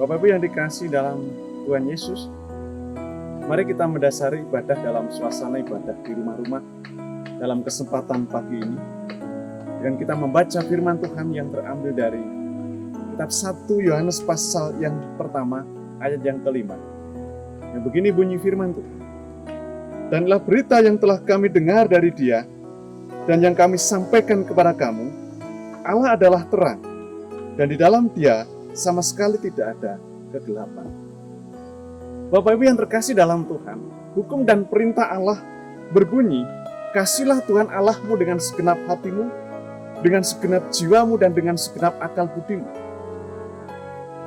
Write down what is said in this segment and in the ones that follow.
Bapak Ibu yang dikasihi dalam Tuhan Yesus, mari kita mendasari ibadah dalam suasana ibadah di rumah-rumah dalam kesempatan pagi ini dengan kita membaca firman Tuhan yang terambil dari kitab 1 Yohanes pasal yang pertama ayat yang kelima. Yang begini bunyi firman Tuhan. "Danlah berita yang telah kami dengar dari Dia dan yang kami sampaikan kepada kamu, Allah adalah terang, dan di dalam Dia sama sekali tidak ada kegelapan." Bapak Ibu yang terkasih dalam Tuhan, hukum dan perintah Allah berbunyi, "Kasihlah Tuhan Allahmu dengan segenap hatimu, dengan segenap jiwamu, dan dengan segenap akal budimu."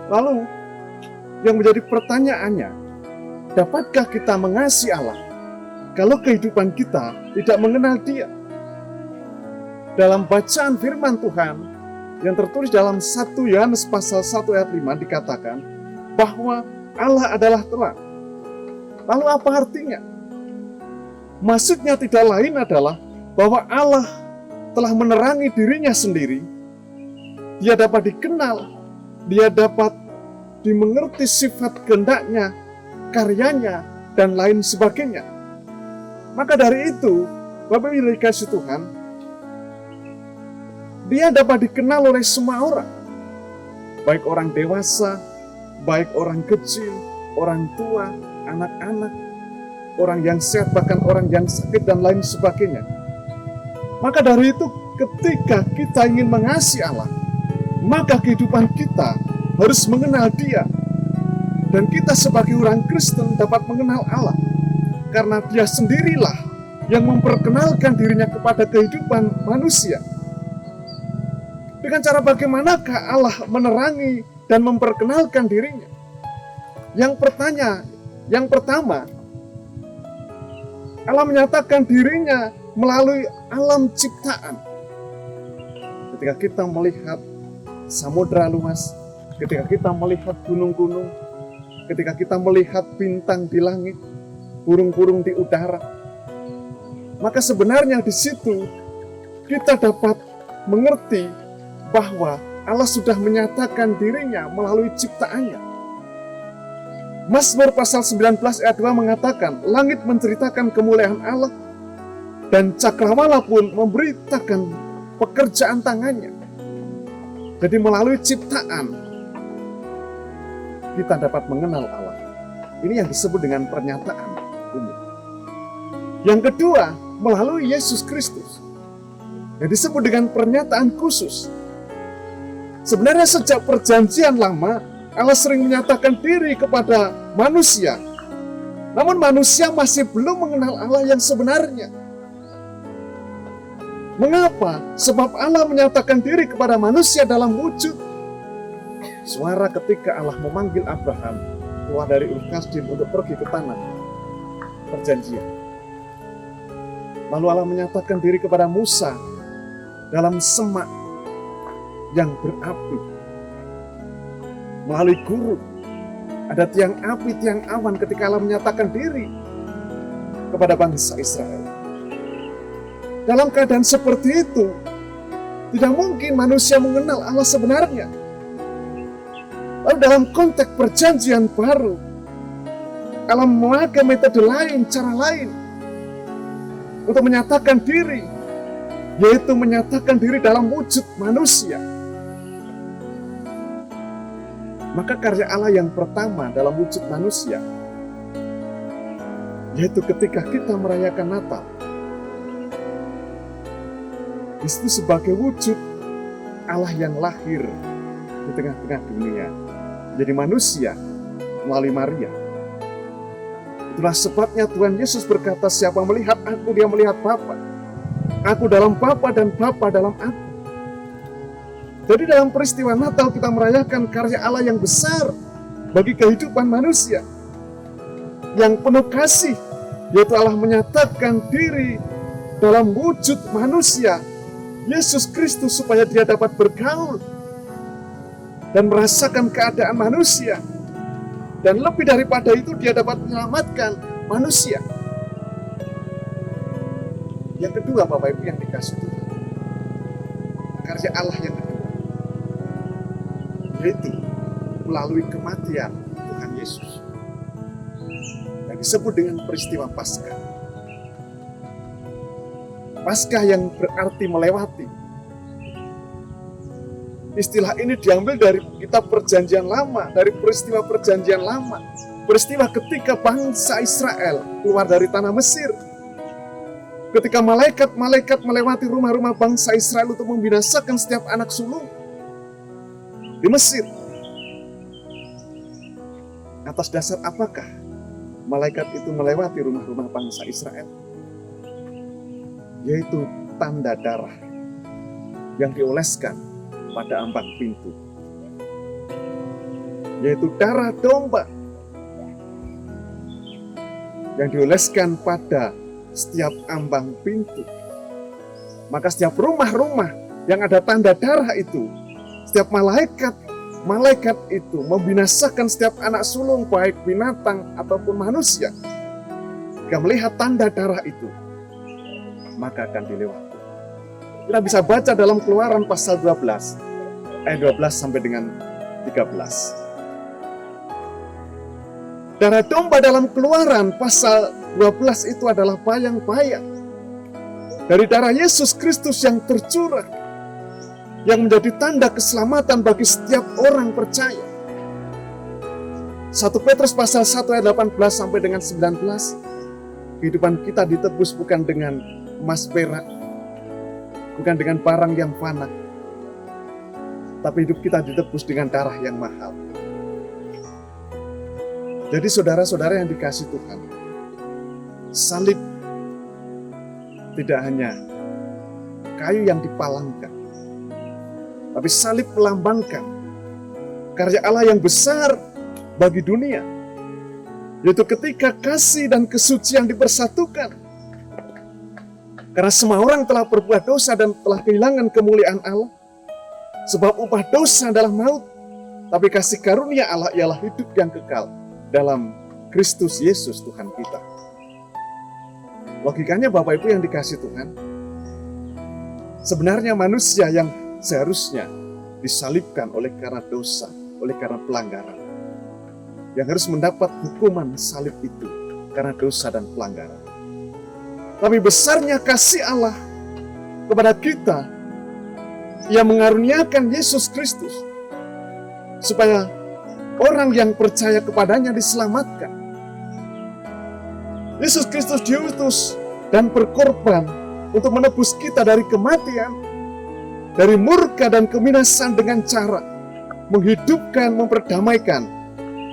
Lalu, yang menjadi pertanyaannya, dapatkah kita mengasihi Allah kalau kehidupan kita tidak mengenal Dia? Dalam bacaan firman Tuhan yang tertulis dalam 1 Yohanes pasal 1 ayat 5 dikatakan bahwa Allah adalah terang. Lalu apa artinya? Maksudnya tidak lain adalah bahwa Allah telah menerangi dirinya sendiri. Dia dapat dikenal, dia dapat dimengerti sifat kehendaknya, karyanya, dan lain sebagainya. Maka dari itu, Bapak Ibu dikasihi Tuhan, dia dapat dikenal oleh semua orang, baik orang dewasa, baik orang kecil, orang tua, anak-anak, orang yang sehat, bahkan orang yang sakit, dan lain sebagainya. Maka dari itu, ketika kita ingin mengasihi Allah, maka kehidupan kita harus mengenal Dia. Dan kita sebagai orang Kristen dapat mengenal Allah, karena Dia sendirilah yang memperkenalkan dirinya kepada kehidupan manusia. Dengan cara bagaimanakah Allah menerangi dan memperkenalkan dirinya? Yang pertama, Allah menyatakan dirinya melalui alam ciptaan. Ketika kita melihat samudra luas, ketika kita melihat gunung-gunung, ketika kita melihat bintang di langit, burung-burung di udara, maka sebenarnya di situ kita dapat mengerti bahwa Allah sudah menyatakan dirinya melalui ciptaannya. Mazmur pasal 19 ayat 2 mengatakan, "Langit menceritakan kemuliaan Allah, dan cakrawala pun memberitakan pekerjaan tangannya." Jadi melalui ciptaan, kita dapat mengenal Allah. Ini yang disebut dengan pernyataan umum. Yang kedua, melalui Yesus Kristus, yang disebut dengan pernyataan khusus. Sebenarnya sejak perjanjian lama, Allah sering menyatakan diri kepada manusia. Namun manusia masih belum mengenal Allah yang sebenarnya. Mengapa? Sebab Allah menyatakan diri kepada manusia dalam wujud suara ketika Allah memanggil Abraham keluar dari Ur Kasdim untuk pergi ke tanah perjanjian. Lalu Allah menyatakan diri kepada Musa dalam semak yang berapi. Melalui gurun, ada tiang api, tiang awan ketika Allah menyatakan diri kepada bangsa Israel. Dalam keadaan seperti itu, tidak mungkin manusia mengenal Allah sebenarnya. Lalu dalam konteks perjanjian baru, Allah memakai metode lain, cara lain untuk menyatakan diri, yaitu menyatakan diri dalam wujud manusia. Maka karya Allah yang pertama dalam wujud manusia, yaitu ketika kita merayakan Natal. Itu sebagai wujud Allah yang lahir di tengah-tengah dunia, jadi manusia melalui Maria. Itulah sebabnya Tuhan Yesus berkata, "Siapa melihat aku, dia melihat Bapa. Aku dalam Bapa dan Bapa dalam aku." Jadi dalam peristiwa Natal kita merayakan karya Allah yang besar bagi kehidupan manusia, yang penuh kasih, yaitu Allah menyatakan diri dalam wujud manusia, Yesus Kristus, supaya dia dapat bergaul dan merasakan keadaan manusia. Dan lebih daripada itu, dia dapat menyelamatkan manusia. Yang kedua, Bapak Ibu yang dikasihi Tuhan, karya Allah yang kedua, yaitu melalui kematian Tuhan Yesus. Yang disebut dengan peristiwa Paskah. Paskah yang berarti melewati. Istilah ini diambil dari kitab Perjanjian Lama, dari peristiwa Perjanjian Lama. Peristiwa ketika bangsa Israel keluar dari tanah Mesir. Ketika malaikat-malaikat melewati rumah-rumah bangsa Israel untuk membinasakan setiap anak sulung di Mesir. Atas dasar apakah malaikat itu melewati rumah-rumah bangsa Israel? Yaitu tanda darah yang dioleskan pada ambang pintu. Yaitu darah domba yang dioleskan pada setiap ambang pintu. Maka setiap rumah-rumah yang ada tanda darah itu, setiap malaikat itu membinasakan setiap anak sulung, baik binatang ataupun manusia. Jika melihat tanda darah itu, maka akan dilewati. Kita bisa baca dalam Keluaran pasal 12, ayat 12 sampai dengan 13. Darah domba dalam Keluaran pasal 12 itu adalah bayang-bayang dari darah Yesus Kristus yang tercurah, yang menjadi tanda keselamatan bagi setiap orang percaya. 1 Petrus pasal 1 ayat 18 sampai dengan 19. Kehidupan kita ditebus bukan dengan emas perak, bukan dengan barang yang fana, tapi hidup kita ditebus dengan darah yang mahal. Jadi saudara-saudara yang dikasihi Tuhan, salib tidak hanya kayu yang dipalangkan, tapi salib melambangkan karya Allah yang besar bagi dunia, yaitu ketika kasih dan kesucian dipersatukan. Karena semua orang telah berbuat dosa dan telah kehilangan kemuliaan Allah. Sebab upah dosa adalah maut, tapi kasih karunia Allah ialah hidup yang kekal dalam Kristus Yesus Tuhan kita. Logikanya Bapak Ibu yang dikasihi Tuhan, sebenarnya manusia yang seharusnya disalibkan oleh karena dosa, oleh karena pelanggaran, yang harus mendapat hukuman salib itu karena dosa dan pelanggaran. Tapi besarnya kasih Allah kepada kita, Ia mengaruniakan Yesus Kristus supaya orang yang percaya kepadanya diselamatkan. Yesus Kristus diutus dan berkorban untuk menebus kita dari kematian, dari murka dan kebinasan dengan cara menghidupkan, memperdamaikan,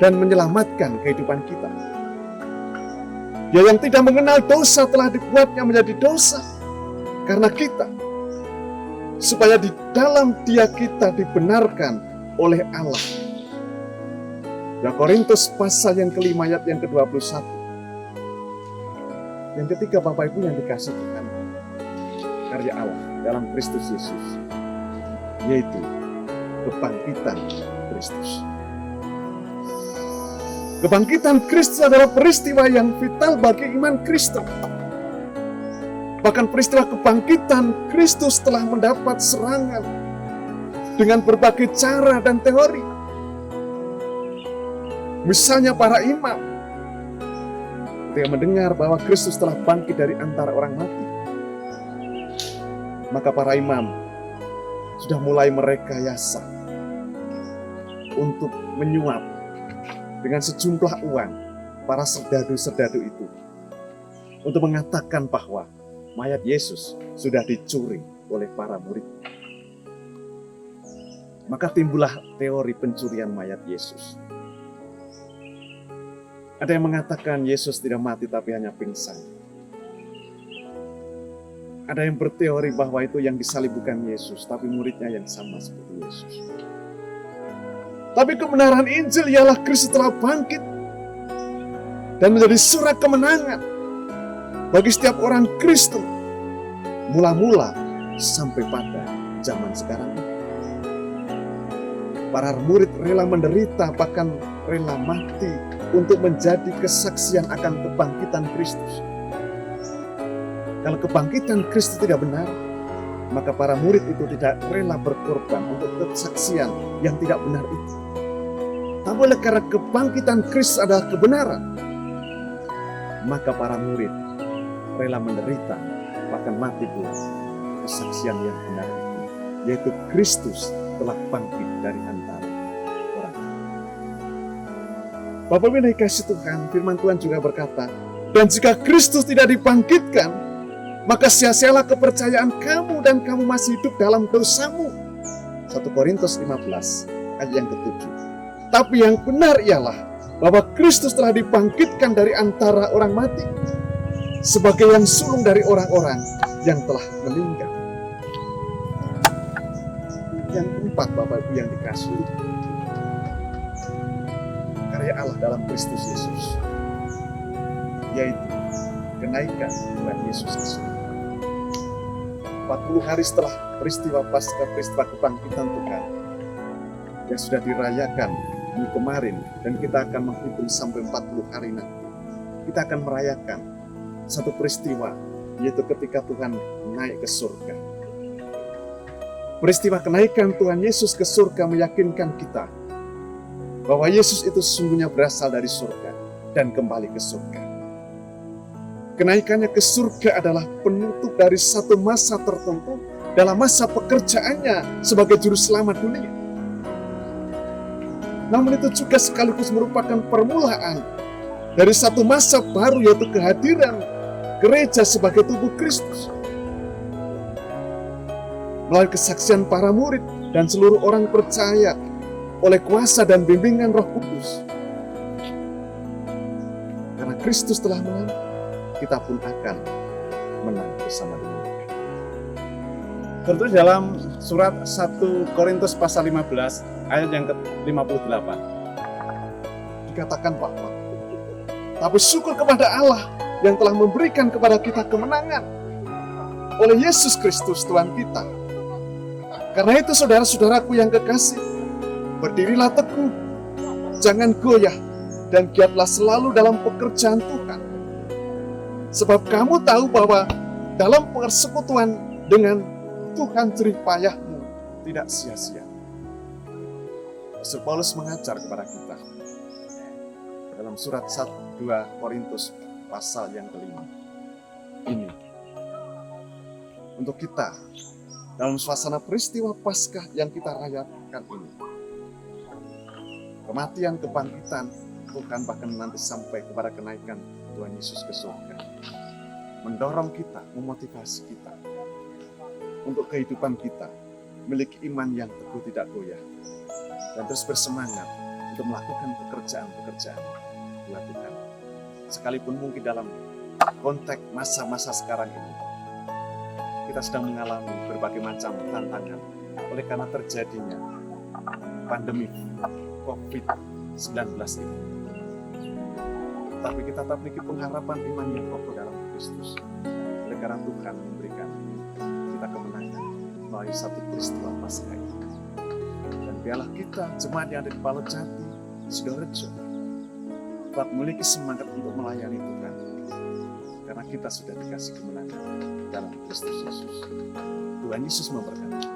dan menyelamatkan kehidupan kita. Dia yang tidak mengenal dosa telah dibuatnya menjadi dosa karena kita, supaya di dalam Dia kita dibenarkan oleh Allah. 2 Korintus pasal yang kelima ayat yang ke-21. Yang ketiga Bapak Ibu yang dikasihi Tuhan, karya Allah dalam Kristus Yesus, yaitu kebangkitan Kristus. Kebangkitan Kristus adalah peristiwa yang vital bagi iman Kristen. Bahkan peristiwa kebangkitan Kristus telah mendapat serangan dengan berbagai cara dan teori. Misalnya para imam, ketika mendengar bahwa Kristus telah bangkit dari antara orang mati, maka para imam sudah mulai merekayasa untuk menyuap dengan sejumlah uang para serdadu-serdadu itu untuk mengatakan bahwa mayat Yesus sudah dicuri oleh para murid. Maka timbullah teori pencurian mayat Yesus. Ada yang mengatakan Yesus tidak mati tapi hanya pingsan. Ada yang berteori bahwa itu yang disalib bukan Yesus, tapi muridnya yang sama seperti Yesus. Tapi kebenaran Injil ialah Kristus telah bangkit dan menjadi surat kemenangan bagi setiap orang Kristen, mula-mula sampai pada zaman sekarang. Para murid rela menderita, bahkan rela mati untuk menjadi kesaksian akan kebangkitan Kristus. Kalau kebangkitan Kristus tidak benar, maka para murid itu tidak rela berkorban untuk kesaksian yang tidak benar itu. Tapi oleh karena kebangkitan Kristus adalah kebenaran, maka para murid rela menderita, bahkan mati pula. Kesaksian yang benar itu, yaitu Kristus telah bangkit dari antara orang. Bapak Ibu yang dikasihi Tuhan, firman Tuhan juga berkata, dan jika Kristus tidak dibangkitkan, maka sia-sialah kepercayaan kamu dan kamu masih hidup dalam dosamu. 1 Korintus 15 ayat yang ke-7. Tapi yang benar ialah bahwa Kristus telah dibangkitkan dari antara orang mati sebagai yang sulung dari orang-orang yang telah meninggal. Yang keempat, Bapak Ibu yang dikasihi, karya Allah dalam Kristus Yesus, yaitu kenaikan Tuhan Yesus ke surga. 40 hari setelah peristiwa Paskah, peristiwa kebangkitan Tuhan yang sudah dirayakan minggu kemarin, dan kita akan menghitung sampai 40 hari nanti, kita akan merayakan satu peristiwa, yaitu ketika Tuhan naik ke surga. Peristiwa kenaikan Tuhan Yesus ke surga meyakinkan kita bahwa Yesus itu sesungguhnya berasal dari surga dan kembali ke surga. Kenaikannya ke surga adalah penutup dari satu masa tertentu dalam masa pekerjaannya sebagai juru selamat dunia. Namun itu juga sekaligus merupakan permulaan dari satu masa baru, yaitu kehadiran gereja sebagai tubuh Kristus. Melalui kesaksian para murid dan seluruh orang percaya oleh kuasa dan bimbingan Roh Kudus. Karena Kristus telah menang, kita pun akan menang bersama dengan Dia. Tentu dalam surat 1 Korintus pasal 15 ayat yang ke-58 dikatakan bahwa, tapi syukur kepada Allah yang telah memberikan kepada kita kemenangan oleh Yesus Kristus Tuhan kita. Karena itu saudara-saudaraku yang kekasih, berdirilah teguh, jangan goyah, dan giatlah selalu dalam pekerjaan Tuhan. Sebab kamu tahu bahwa dalam persekutuan dengan Tuhan jerih payahmu tidak sia-sia. Rasul Paulus mengajar kepada kita dalam surat 1-2 Korintus pasal yang ke-5 ini, untuk kita dalam suasana peristiwa Paskah yang kita rayakan ini, kematian, kebangkitan Tuhan, bahkan nanti sampai kepada kenaikan Tuhan Yesus ke surga, mendorong kita, memotivasi kita untuk kehidupan kita memiliki iman yang teguh, tidak goyah, dan terus bersemangat untuk melakukan pekerjaan-pekerjaan buat Tuhan. Sekalipun mungkin dalam konteks masa-masa sekarang ini kita sedang mengalami berbagai macam tantangan oleh karena terjadinya pandemi COVID-19 ini. Tapi kita tetap memiliki pengharapan iman yang kokoh dalam Kristus. Oleh karena Tuhan memberikan kita kemenangan melalui satu peristiwa Paskah ini. Dan biarlah kita, jemaat yang ada di Palojati, Sidorejo, tetap memiliki semangat untuk melayani Tuhan. Karena kita sudah dikasih kemenangan dalam Kristus Yesus. Tuhan Yesus memberkati.